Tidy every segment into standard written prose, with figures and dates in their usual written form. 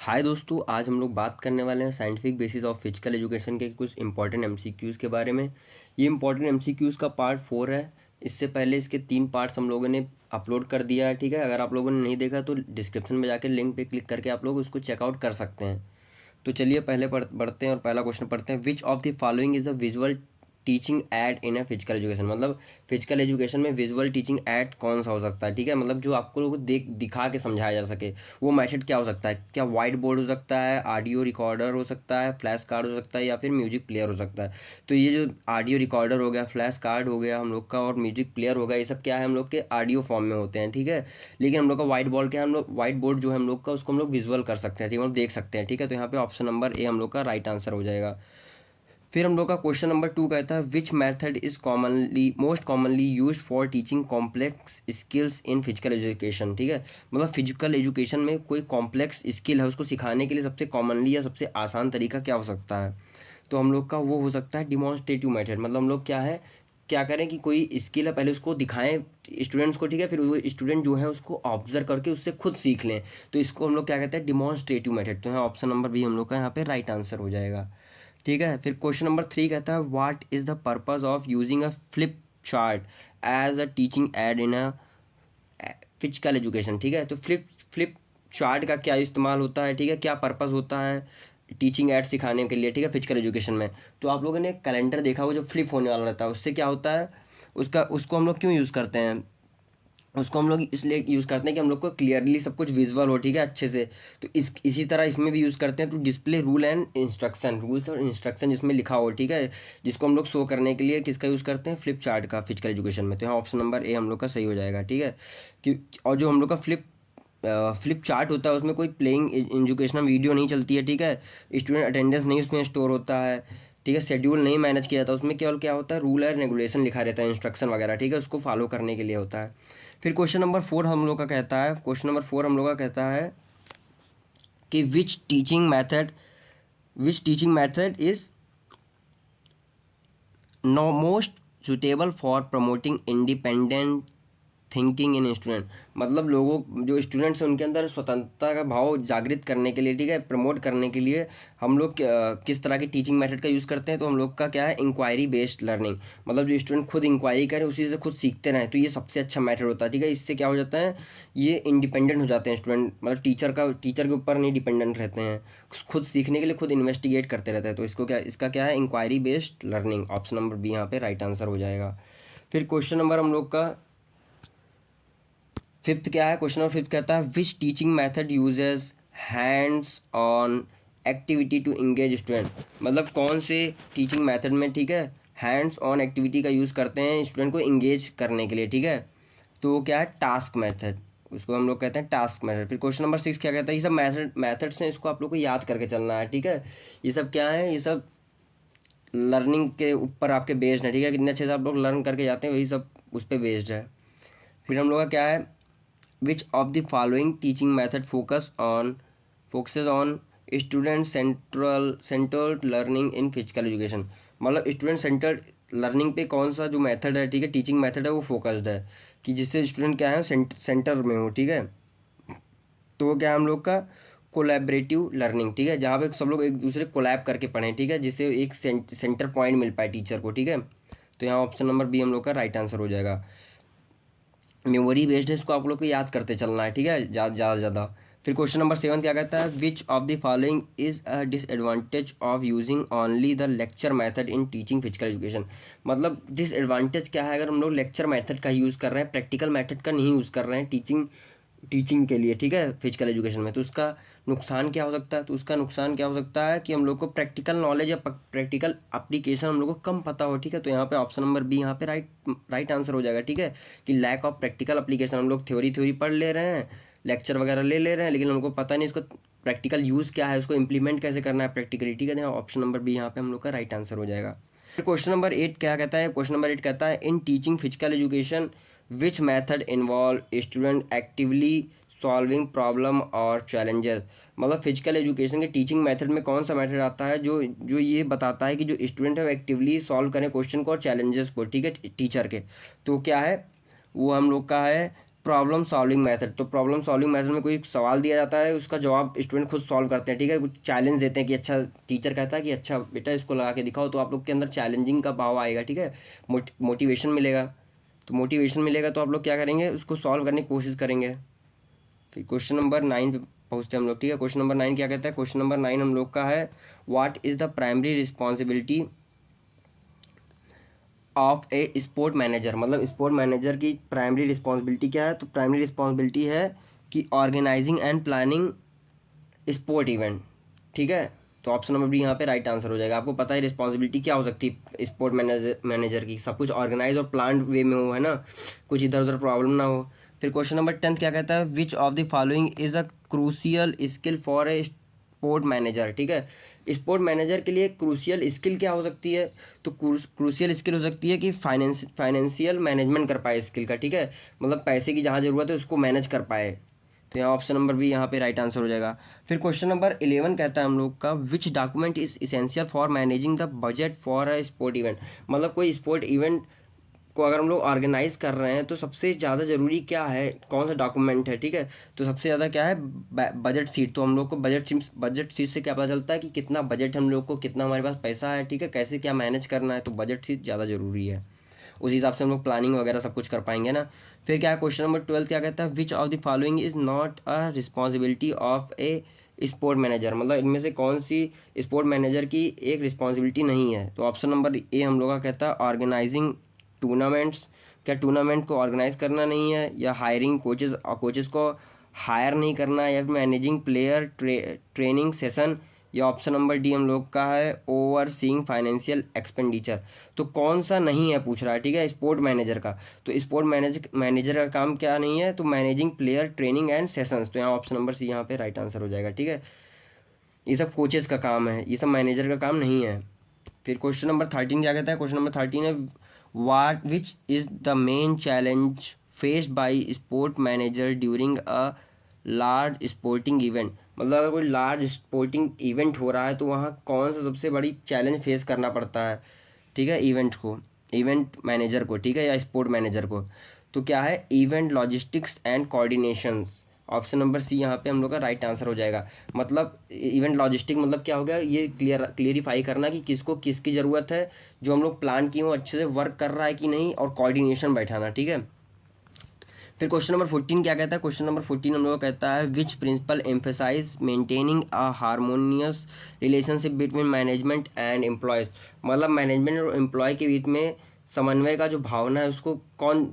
हाय दोस्तों, आज हम लोग बात करने वाले हैं scientific basis of physical education के कुछ इंपॉर्टेंट एमसीक्यूज़ के बारे में। ये इंपॉर्टेंट एमसीक्यूज़ का पार्ट 4 है। इससे पहले इसके 3 पार्ट्स हम लोगों ने अपलोड कर दिया है। ठीक है, अगर आप लोगों ने नहीं देखा तो डिस्क्रिप्शन में जाकर लिंक पे क्लिक करके आप लोग उसको चेकआउट कर सकते हैं। तो चलिए पहले बढ़ते हैं और पहला क्वेश्चन पढ़ते हैं। Which of the following is a visual teaching aid in a physical education. मतलब फिजिकल एजुकेशन में विजुअल टीचिंग एड कौन सा हो सकता है। ठीक है, मतलब जो आपको लोग दिखा के समझाया जा सके वो मेथड क्या हो सकता है। क्या वाइट बोर्ड हो सकता है, ऑडियो रिकॉर्डर हो सकता है, फ्लैश कार्ड हो सकता है, या फिर म्यूजिक प्लेयर हो सकता है। तो ये जो ऑडियो रिकॉर्डर हो गया, फ्लैश कार्ड हो गया हम लोग का, और म्यूजिक प्लेयर हो गया, ये सब क्या है हम लोग के ऑडियो फॉर्म में होते हैं। ठीक है, लेकिन हम लोग का वाइट बोर्ड क्या है, हम लोग वाइट बोर्ड जो है हम लोग का उसको हम लोग विजुअल कर सकते हैं। ठीक है, हम लोग देख सकते हैं। ठीक है, तो यहाँ पे ऑप्शन नंबर ए हम लोग का राइट आंसर हो जाएगा। फिर हम लोग का क्वेश्चन नंबर 2 कहता है which method is commonly most commonly use for teaching complex skills in physical education. ठीक है, मतलब फिजिकल एजुकेशन में कोई कॉम्प्लेक्स स्किल है उसको सिखाने के लिए सबसे कॉमनली या सबसे आसान तरीका क्या हो सकता है। तो हम लोग का वो हो सकता है डिमॉन्स्ट्रेटिव मेथड। मतलब हम लोग क्या करें कि कोई स्किल है पहले उसको दिखाएं स्टूडेंट्स को। ठीक है, फिर वो स्टूडेंट जो है उसको ऑब्जर्व करके उससे खुद सीख लें। तो इसको हम लोग क्या कहते हैं, डिमॉन्स्ट्रेटिव मेथड। तो यहाँ ऑप्शन नंबर बी हम लोग का यहाँ पे राइट आंसर हो जाएगा। ठीक है, फिर क्वेश्चन नंबर 3 कहता है what is the purpose of using a flip chart as a teaching aid in a physical education. ठीक है, तो फ्लिप चार्ट का क्या इस्तेमाल होता है। ठीक है, क्या पर्पस होता है टीचिंग एड सिखाने के लिए। ठीक है, फिजिकल एजुकेशन में तो आप लोगों ने कैलेंडर देखा होगा जो फ्लिप होने वाला रहता है, उससे क्या होता है, उसको हम लोग क्यों यूज़ करते हैं। उसको हम लोग इसलिए यूज़ करते हैं कि हम लोग को क्लियरली सब कुछ विजुअल हो। ठीक है, अच्छे से। तो इसी तरह इसमें भी यूज़ करते हैं टू डिस्प्ले रूल्स और इंस्ट्रक्शन जिसमें लिखा हो। ठीक है, जिसको हम लोग शो करने के लिए किसका यूज़ करते हैं, फ्लिप चार्ट का, फिजिकल एजुकेशन में। तो यहाँ ऑप्शन नंबर ए हम लोग का सही हो जाएगा। ठीक है, कि और जो हम लोग का फ्लिप चार्ट होता है उसमें कोई प्लेइंग एजुकेशनल वीडियो नहीं चलती है। ठीक है, स्टूडेंट अटेंडेंस नहीं उसमें स्टोर होता है। ठीक है, शेड्यूल नहीं मैनेज किया जाता, उसमें केवल क्या होता है, रूल और रेगुलेशन लिखा रहता है, इंस्ट्रक्शन वगैरह। ठीक है, उसको फॉलो करने के लिए होता है। फिर क्वेश्चन नंबर फोर हम लोग का कहता है कि which teaching method is no most suitable for promoting independent thinking in student. मतलब लोगों जो स्टूडेंट्स हैं उनके अंदर स्वतंत्रता का भाव जागृत करने के लिए, ठीक है, प्रमोट करने के लिए हम लोग किस तरह की टीचिंग मेथड का यूज़ करते हैं। तो हम लोग का क्या है, इंक्वायरी बेस्ड लर्निंग। मतलब जो स्टूडेंट खुद इंक्वायरी करें उसी से खुद सीखते रहें, तो ये सबसे अच्छा मेथड होता है। ठीक है, इससे क्या हो जाता है, ये इंडिपेंडेंट हो जाते हैं स्टूडेंट, मतलब टीचर के ऊपर नहीं डिपेंडेंट रहते हैं, खुद सीखने के लिए खुद इन्वेस्टिगेट करते रहते हैं। तो इसका क्या है, inquiry based learning. Option number B यहाँ पे राइट आंसर हो जाएगा। फिर क्वेश्चन नंबर हम लोग का फिफ्थ क्या है, क्वेश्चन नंबर फिफ्थ कहता है which teaching method uses hands on activity to engage student. मतलब कौन से टीचिंग मेथड में, ठीक है, हैंड्स ऑन एक्टिविटी का यूज़ करते हैं स्टूडेंट को इंगेज करने के लिए। ठीक है, तो वो क्या है, टास्क मेथड, उसको हम लोग कहते हैं टास्क मेथड। फिर क्वेश्चन नंबर 6 क्या कहता है, ये सब मेथड्स हैं, इसको आप लोग को याद करके चलना है। ठीक है, ये सब क्या है, ये सब लर्निंग के ऊपर आपके बेस्ड है। ठीक है, कितने अच्छे से आप लोग लर्न करके जाते हैं वही सब उस पर बेस्ड है। फिर हम लोग का क्या है, which of the following teaching method focuses on student centered learning in physical education। मतलब स्टूडेंट सेंटर्ड लर्निंग पे कौन सा जो मेथड है, ठीक है, टीचिंग मेथड है वो फोकस्ड है कि जिससे स्टूडेंट क्या है सेंटर में हो। ठीक है, तो वो क्या है हम लोग का कोलैबोरेटिव लर्निंग। ठीक है, जहाँ पे सब लोग एक दूसरे कोलैब करके पढ़ें। ठीक है, जिससे एक सेंटर पॉइंट मिल पाए टीचर को। ठीक है, तो यहाँ ऑप्शन नंबर बी हम लोग का राइट आंसर हो जाएगा। मेमोरी बेस्ड है, इसको आप लोग को याद करते चलना है। ठीक है, ज़्यादा से ज़्यादा। फिर क्वेश्चन नंबर 7 क्या कहता है, which of the following is a disadvantage of using only the lecture method in teaching physical education. मतलब डिसएडवांटेज क्या है अगर हम लोग लेक्चर मेथड का यूज़ कर रहे हैं, प्रैक्टिकल मेथड का नहीं यूज़ कर रहे हैं टीचिंग के लिए। ठीक है, फिजिकल एजुकेशन में, तो उसका नुकसान क्या हो सकता है। तो उसका नुकसान क्या हो सकता है कि हम लोग को प्रैक्टिकल नॉलेज या प्रैक्टिकल एप्लीकेशन हम लोग को कम पता हो। ठीक है, तो यहाँ पे ऑप्शन नंबर बी यहाँ पे राइट आंसर हो जाएगा। ठीक है, कि लैक ऑफ प्रैक्टिकल एप्लीकेशन, हम लोग थ्योरी पढ़ ले रहे हैं, लेक्चर वगैरह ले रहे हैं, लेकिन हमको पता नहीं इसको प्रैक्टिकल यूज़ क्या है, उसको इंप्लीमेंट कैसे करना है प्रैक्टिकली। ठीक है, ऑप्शन नंबर बी यहाँ पे हम लोग का राइट आंसर हो जाएगा। फिर क्वेश्चन नंबर 8 क्या कहता है, क्वेश्चन नंबर 8 कहता है in teaching physical education which method involve student actively solving problem और चैलेंजेस। मतलब फिजिकल एजुकेशन के टीचिंग मेथड में कौन सा मेथड आता है जो जो ये बताता है कि जो स्टूडेंट है वो एक्टिवली सॉल्व करें क्वेश्चन को और चैलेंजेस को। ठीक है, टीचर के, तो क्या है वो हम लोग का है प्रॉब्लम सॉल्विंग मेथड। तो प्रॉब्लम सॉल्विंग मेथड में कोई सवाल दिया जाता है, उसका जवाब स्टूडेंट खुद सॉल्व करते हैं, ठीक है। कुछ चैलेंज देते हैं कि अच्छा, टीचर कहता है कि अच्छा बेटा इसको लगा के दिखाओ, तो आप लोग के अंदर चैलेंजिंग का भाव आएगा, ठीक है। मोटिवेशन मिलेगा। तो मोटिवेशन मिलेगा तो आप लोग क्या करेंगे, उसको सॉल्व करने की कोशिश करेंगे। फिर क्वेश्चन नंबर 9 पे पहुँचते हैं हम लोग, ठीक है। क्वेश्चन नंबर 9 क्या कहता है, क्वेश्चन नंबर 9 हम लोग का है, what is the primary responsibility of a sport manager. मतलब स्पोर्ट मैनेजर की प्राइमरी रिस्पॉन्सिबिलिटी क्या है, तो प्राइमरी रिस्पॉन्सिबिलिटी है कि organising and planning sport event, ठीक है। तो ऑप्शन नंबर बी यहाँ पे राइट आंसर हो जाएगा। आपको पता है रिस्पॉन्सिबिलिटी क्या हो सकती है स्पोर्ट मैनेजर की, सब कुछ ऑर्गेनाइज और प्लान वे में हो, है ना, कुछ इधर उधर प्रॉब्लम ना हो। फिर क्वेश्चन नंबर 10 क्या कहता है, which of the following is a crucial skill for a sport manager, ठीक है। स्पोर्ट मैनेजर के लिए क्रूशियल स्किल क्या हो सकती है, तो क्रूशियल स्किल हो सकती है कि फाइनेंशियल मैनेजमेंट कर पाए स्किल का, ठीक है। मतलब पैसे की जहाँ ज़रूरत है उसको मैनेज कर पाए। तो यहाँ ऑप्शन नंबर बी यहाँ पे राइट आंसर हो जाएगा। फिर क्वेश्चन नंबर 11 कहता है हम लोग का, which document is essential for managing the budget for a sport event. मतलब कोई स्पोर्ट इवेंट को अगर हम लोग ऑर्गेनाइज कर रहे हैं तो सबसे ज़्यादा ज़रूरी क्या है, कौन सा डॉक्यूमेंट है, ठीक है। तो सबसे ज़्यादा क्या है, बजट सीट। तो हम लोग को बजट सीट से क्या पता चलता है कि कितना बजट हम लोग को, कितना हमारे पास पैसा है, ठीक है, कैसे क्या मैनेज करना है। तो बजट सीट ज़्यादा ज़रूरी है, उस हिसाब से हम लोग प्लानिंग वगैरह सब कुछ कर पाएंगे ना। फिर क्या है, क्वेश्चन नंबर 12 क्या कहता है, which of the following is not a responsibility of a sport manager. मतलब इनमें से कौन सी स्पोर्ट मैनेजर की एक रिस्पॉन्सिबिलिटी नहीं है। तो ऑप्शन नंबर ए हम लोग का कहता है ऑर्गेनाइजिंग टूर्नामेंट्स। क्या टूर्नामेंट को ऑर्गेनाइज करना नहीं है, या हायरिंग कोचेस को हायर नहीं करना, या फिर मैनेजिंग प्लेयर ट्रेनिंग सेशन, या ऑप्शन नंबर डी हम लोग का है ओवर सीइंग फाइनेंशियल एक्सपेंडिचर। तो कौन सा नहीं है पूछ रहा है, ठीक है, स्पोर्ट मैनेजर का। तो स्पोर्ट मैनेजर का काम क्या नहीं है, तो managing player training and sessions. तो यहाँ ऑप्शन नंबर सी यहाँ पे राइट आंसर हो जाएगा, ठीक है। ये सब कोचेस का काम है, ये सब मैनेजर का काम नहीं है। फिर क्वेश्चन नंबर 13 क्या कहता है, क्वेश्चन नंबर 13 है, what which is the main challenge faced by sport manager during a large sporting event. मतलब अगर कोई लार्ज स्पोर्टिंग इवेंट हो रहा है तो वहाँ कौन सा सबसे बड़ी चैलेंज फेस करना पड़ता है, ठीक है, इवेंट मैनेजर को, ठीक है, या स्पोर्ट मैनेजर को। तो क्या है, event logistics and coordinations. Option number C यहाँ पे हम लोग का राइट आंसर हो जाएगा। मतलब इवेंट लॉजिस्टिक मतलब क्या हो गया, ये क्लियरिफाई करना कि किसको किसकी ज़रूरत है, जो हम लोग प्लान किए वो अच्छे से वर्क कर रहा है कि नहीं, और कोऑर्डिनेशन बैठाना, ठीक है। फिर क्वेश्चन नंबर 14 क्या कहता है, क्वेश्चन नंबर 14 हम लोग का कहता है, which principle emphasise maintaining a harmonious relationship between management and employees. मतलब मैनेजमेंट और एम्प्लॉय के बीच में समन्वय का जो भावना है उसको कौन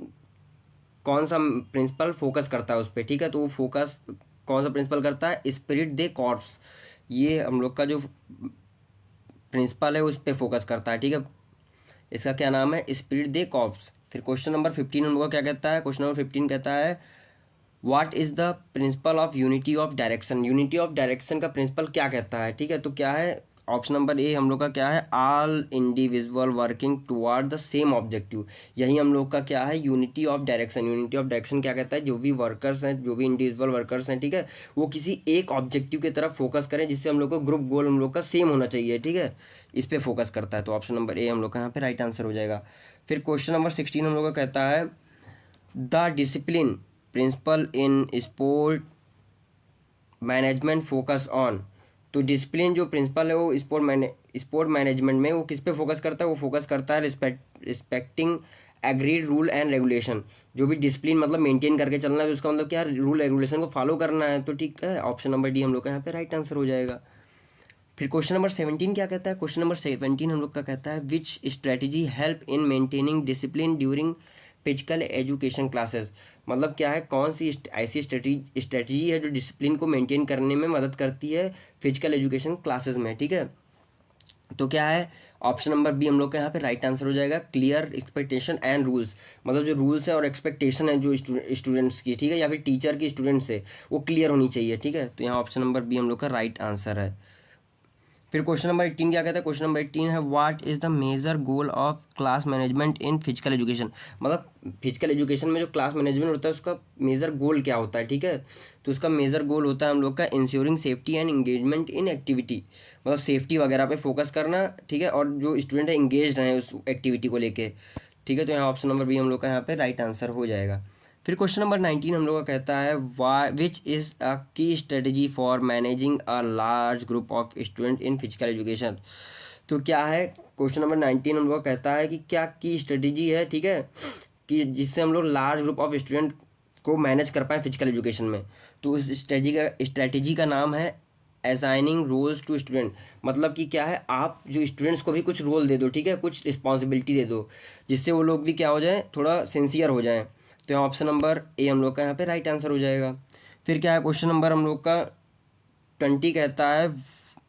कौन सा प्रिंसिपल फोकस करता है उस पर, ठीक है। तो वो फोकस कौन सा प्रिंसिपल करता है, स्पिरिट दे कॉर्प्स। ये हम लोग का जो प्रिंसिपल है उस पर फोकस करता है, ठीक है। इसका क्या नाम है, स्पिरिट दे कॉर्प्स। फिर क्वेश्चन नंबर 15 हम लोग का क्या कहता है, क्वेश्चन नंबर 15 कहता है, what is the principle of unity of direction. Unity of direction का प्रिंसिपल क्या कहता है, ठीक है। तो क्या है, ऑप्शन नंबर ए हम लोग का क्या है, all individual working toward the same objective. यही हम लोग का क्या है, unity of direction. Unity of direction क्या कहता है, जो भी वर्कर्स हैं, जो भी इंडिविजुअल वर्कर्स हैं, ठीक है, वो किसी एक ऑब्जेक्टिव की तरफ फोकस करें, जिससे हम लोग को ग्रुप गोल हम लोग का सेम होना चाहिए, ठीक है, इस पर फोकस करता है। तो ऑप्शन नंबर ए हम लोग का यहाँ पे राइट आंसर हो जाएगा। फिर क्वेश्चन नंबर 16 हम लोग का कहता है, the discipline principle in sport management focus on. तो डिसिप्लिन जो प्रिंसिपल है वो स्पोर्ट मैनेजमेंट में वो किस पे फोकस करता है, वो फोकस करता है respecting agreed rule and regulation. जो भी डिसिप्लिन मतलब मेंटेन करके चलना है, तो उसका मतलब क्या, रूल रेगुलेशन को फॉलो करना है। तो ठीक है, ऑप्शन नंबर डी हम लोग का यहाँ पे राइट आंसर हो जाएगा। फिर क्वेश्चन नंबर 17 क्या कहता है, क्वेश्चन नंबर 17 हम लोग का कहता है, which strategy help in maintaining discipline during physical education classes. मतलब क्या है, कौन सी ऐसी स्ट्रेटजी है जो डिसिप्लिन को मेंटेन करने में मदद करती है फिजिकल एजुकेशन क्लासेस में, ठीक है। तो क्या है, ऑप्शन नंबर बी हम लोग का यहाँ पे राइट आंसर हो जाएगा, क्लियर एक्सपेक्टेशन एंड रूल्स। मतलब जो रूल्स है और एक्सपेक्टेशन है जो स्टूडेंट्स की, ठीक है, या फिर टीचर की स्टूडेंट्स से, वो क्लियर होनी चाहिए, ठीक है। तो यहाँ ऑप्शन नंबर बी हम लोग का राइट आंसर है। फिर क्वेश्चन नंबर 18 क्या कहता है, क्वेश्चन नंबर 18 है, what is the major goal of class management in physical education. मतलब फिजिकल एजुकेशन में जो क्लास मैनेजमेंट होता है उसका मेजर गोल क्या होता है, ठीक है। तो उसका मेजर गोल होता है हम लोग का ensuring safety and engagement in activity. मतलब सेफ्टी वगैरह पे फोकस करना, ठीक है, और जो स्टूडेंट है इंगेज रहें उस एक्टिविटी को लेके, ठीक है। तो यहाँ ऑप्शन नंबर बी हम लोग का यहाँ पे राइट आंसर हो जाएगा। फिर क्वेश्चन नंबर 19 हम लोग का कहता है वाई विच इज़ अ की strategy for managing a large group of student in physical education. तो क्या है, क्वेश्चन नंबर 19 हम लोग का कहता है कि क्या की स्ट्रेटजी है, ठीक है, कि जिससे हम लोग लार्ज ग्रुप ऑफ स्टूडेंट को मैनेज कर पाएँ फिजिकल एजुकेशन में। तो उस स्ट्रेटजी का नाम है असाइनिंग रोल्स टू स्टूडेंट। मतलब कि क्या है, आप जो स्टूडेंट्स को भी कुछ रोल दे दो, ठीक है, कुछ रिस्पॉन्सिबिलिटी दे दो, जिससे वो लोग भी क्या हो जाए, थोड़ा सिंसियर हो जाएं। तो यहाँ ऑप्शन नंबर ए हम लोग का यहाँ पे राइट आंसर हो जाएगा। फिर क्या है, क्वेश्चन नंबर हम लोग का 20 कहता है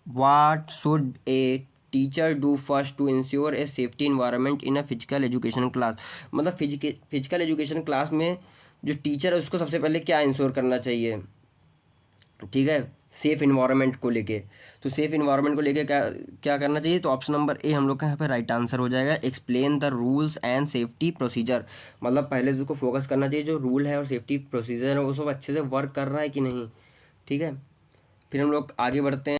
what should a teacher do first to ensure a safety environment in a physical education class. मतलब फिजिकल एजुकेशन क्लास में जो टीचर है उसको सबसे पहले क्या इंश्योर करना चाहिए, ठीक है, सेफ इन्वायरमेंट को लेके। तो सेफ इन्वायरमेंट को लेके क्या क्या करना चाहिए, तो ऑप्शन नंबर ए हम लोग का यहाँ पे राइट आंसर हो जाएगा। Explain the rules and safety procedure. मतलब पहले तो उसको फोकस करना चाहिए जो रूल है और सेफ्टी प्रोसीजर है वो सब अच्छे से वर्क कर रहा है कि नहीं, ठीक है। फिर हम लोग आगे बढ़ते हैं।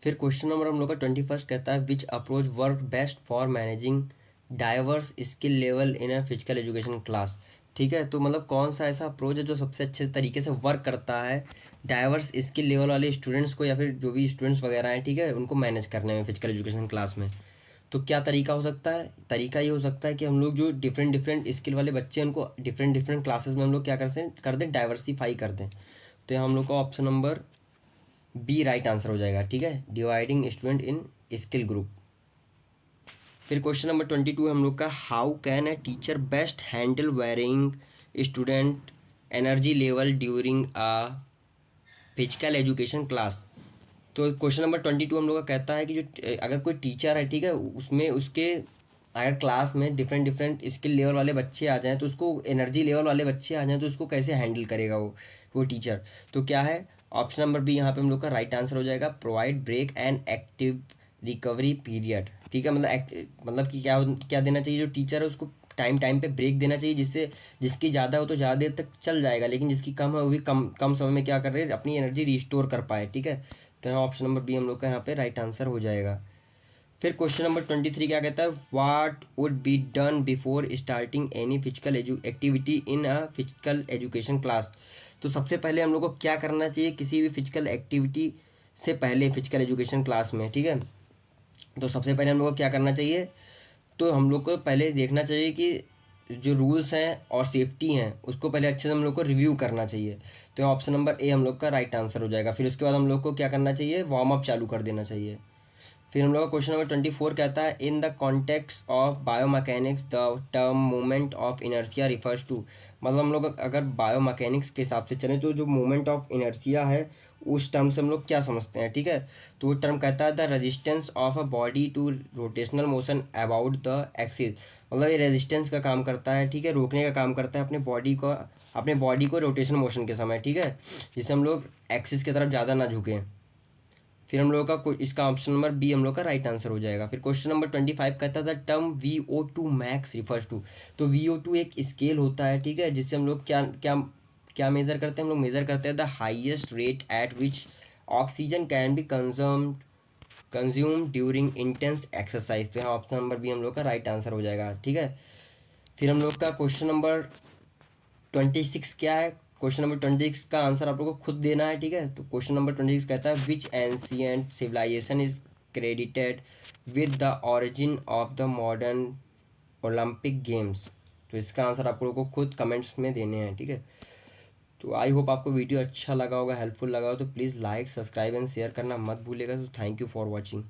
फिर क्वेश्चन नंबर हम लोग का 21 कहता है which approach work best for managing diverse skill level in a physical education class. ठीक है, तो मतलब कौन सा ऐसा अप्रोच है जो सबसे अच्छे तरीके से वर्क करता है डाइवर्स स्किल लेवल वाले स्टूडेंट्स को, या फिर जो भी स्टूडेंट्स वगैरह हैं, ठीक है, उनको मैनेज करने में फिजिकल एजुकेशन क्लास में। तो क्या तरीका हो सकता है, तरीका ये हो सकता है कि हम लोग जो डिफरेंट डिफरेंट स्किल वाले बच्चे हैं उनको डिफरेंट डिफरेंट क्लासेस में हम लोग क्या कर दें डाइवर्सिफाई कर दें। तो यहाँ हम लोग का option number B right answer हो जाएगा, ठीक है, dividing student in skill group. फिर क्वेश्चन नंबर 22 हम लोग का how can a teacher best handle varying student energy level during a physical education class. तो क्वेश्चन नंबर 22 हम लोग का कहता है कि जो अगर कोई टीचर है, ठीक है, उसमें उसके अगर क्लास में डिफरेंट डिफरेंट स्किल लेवल वाले बच्चे आ जाएं, तो उसको एनर्जी लेवल वाले बच्चे आ जाएं तो उसको कैसे हैंडल करेगा वो टीचर। तो क्या है, ऑप्शन नंबर बी यहाँ पे हम लोग का राइट आंसर हो जाएगा। Provide break and active recovery period. ठीक है, मतलब कि क्या क्या देना चाहिए, जो टीचर है उसको टाइम टाइम पे ब्रेक देना चाहिए, जिससे जिसकी ज़्यादा हो तो ज़्यादा देर तक चल जाएगा, लेकिन जिसकी कम है वो भी कम कम समय में क्या कर रहे हैं, अपनी एनर्जी रिस्टोर कर पाए, ठीक है। तो यहाँ ऑप्शन नंबर बी हम लोग का यहाँ पे राइट आंसर हो जाएगा। फिर क्वेश्चन नंबर 23 क्या कहता है, what would be done before starting any physical activity in a physical education class. तो सबसे पहले हम लोग को क्या करना चाहिए किसी भी फिजिकल एक्टिविटी से पहले फिजिकल एजुकेशन क्लास में, ठीक है। तो सबसे पहले हम लोग को क्या करना चाहिए, तो हम लोग को पहले देखना चाहिए कि जो रूल्स हैं और सेफ्टी हैं उसको पहले अच्छे से हम लोग को रिव्यू करना चाहिए। तो ऑप्शन नंबर ए हम लोग का राइट आंसर हो जाएगा। फिर उसके बाद हम लोग को क्या करना चाहिए, वार्म अप चालू कर देना चाहिए। फिर हम लोग का क्वेश्चन नंबर 24 कहता है in the context of biomechanics the term moment of inertia refers to. मतलब हम लोग अगर बायोमैकेनिक्स के हिसाब से चलें तो जो मोमेंट ऑफ इनर्शिया है उस टर्म से हम लोग क्या समझते हैं, ठीक है। तो वो टर्म कहता है the resistance of a body to rotational motion about the axis. मतलब ये रेजिस्टेंस का काम करता है, ठीक है, रोकने का काम करता है अपने बॉडी को रोटेशन मोशन के समय, ठीक है, जिससे हम लोग एक्सिस की तरफ ज़्यादा ना झुकें। फिर हम लोग का इसका ऑप्शन नंबर बी हम लोग का राइट आंसर हो जाएगा। फिर क्वेश्चन नंबर 25 कहता था term VO2 max refers to. तो VO2 एक स्केल होता है, ठीक है, जिससे हम लोग क्या क्या क्या मेज़र करते हैं, हम लोग मेज़र करते हैं the highest rate at which oxygen can be consume during intense exercise. तो यहाँ ऑप्शन नंबर बी हम लोग का राइट आंसर हो जाएगा, ठीक है। फिर हम लोग का क्वेश्चन नंबर 26 क्या है, क्वेश्चन नंबर 26 का आंसर आप लोग को खुद देना है, ठीक है। तो क्वेश्चन नंबर 26 कहता है which ancient civilization is credited with the origin of the modern Olympic games. तो इसका आंसर आप लोगों को खुद कमेंट्स में देने हैं, ठीक है। तो आई होप आपको वीडियो अच्छा लगा होगा, हेल्पफुल लगा हो, तो please like subscribe and share करना मत भूलिएगा। तो थैंक यू फॉर वॉचिंग।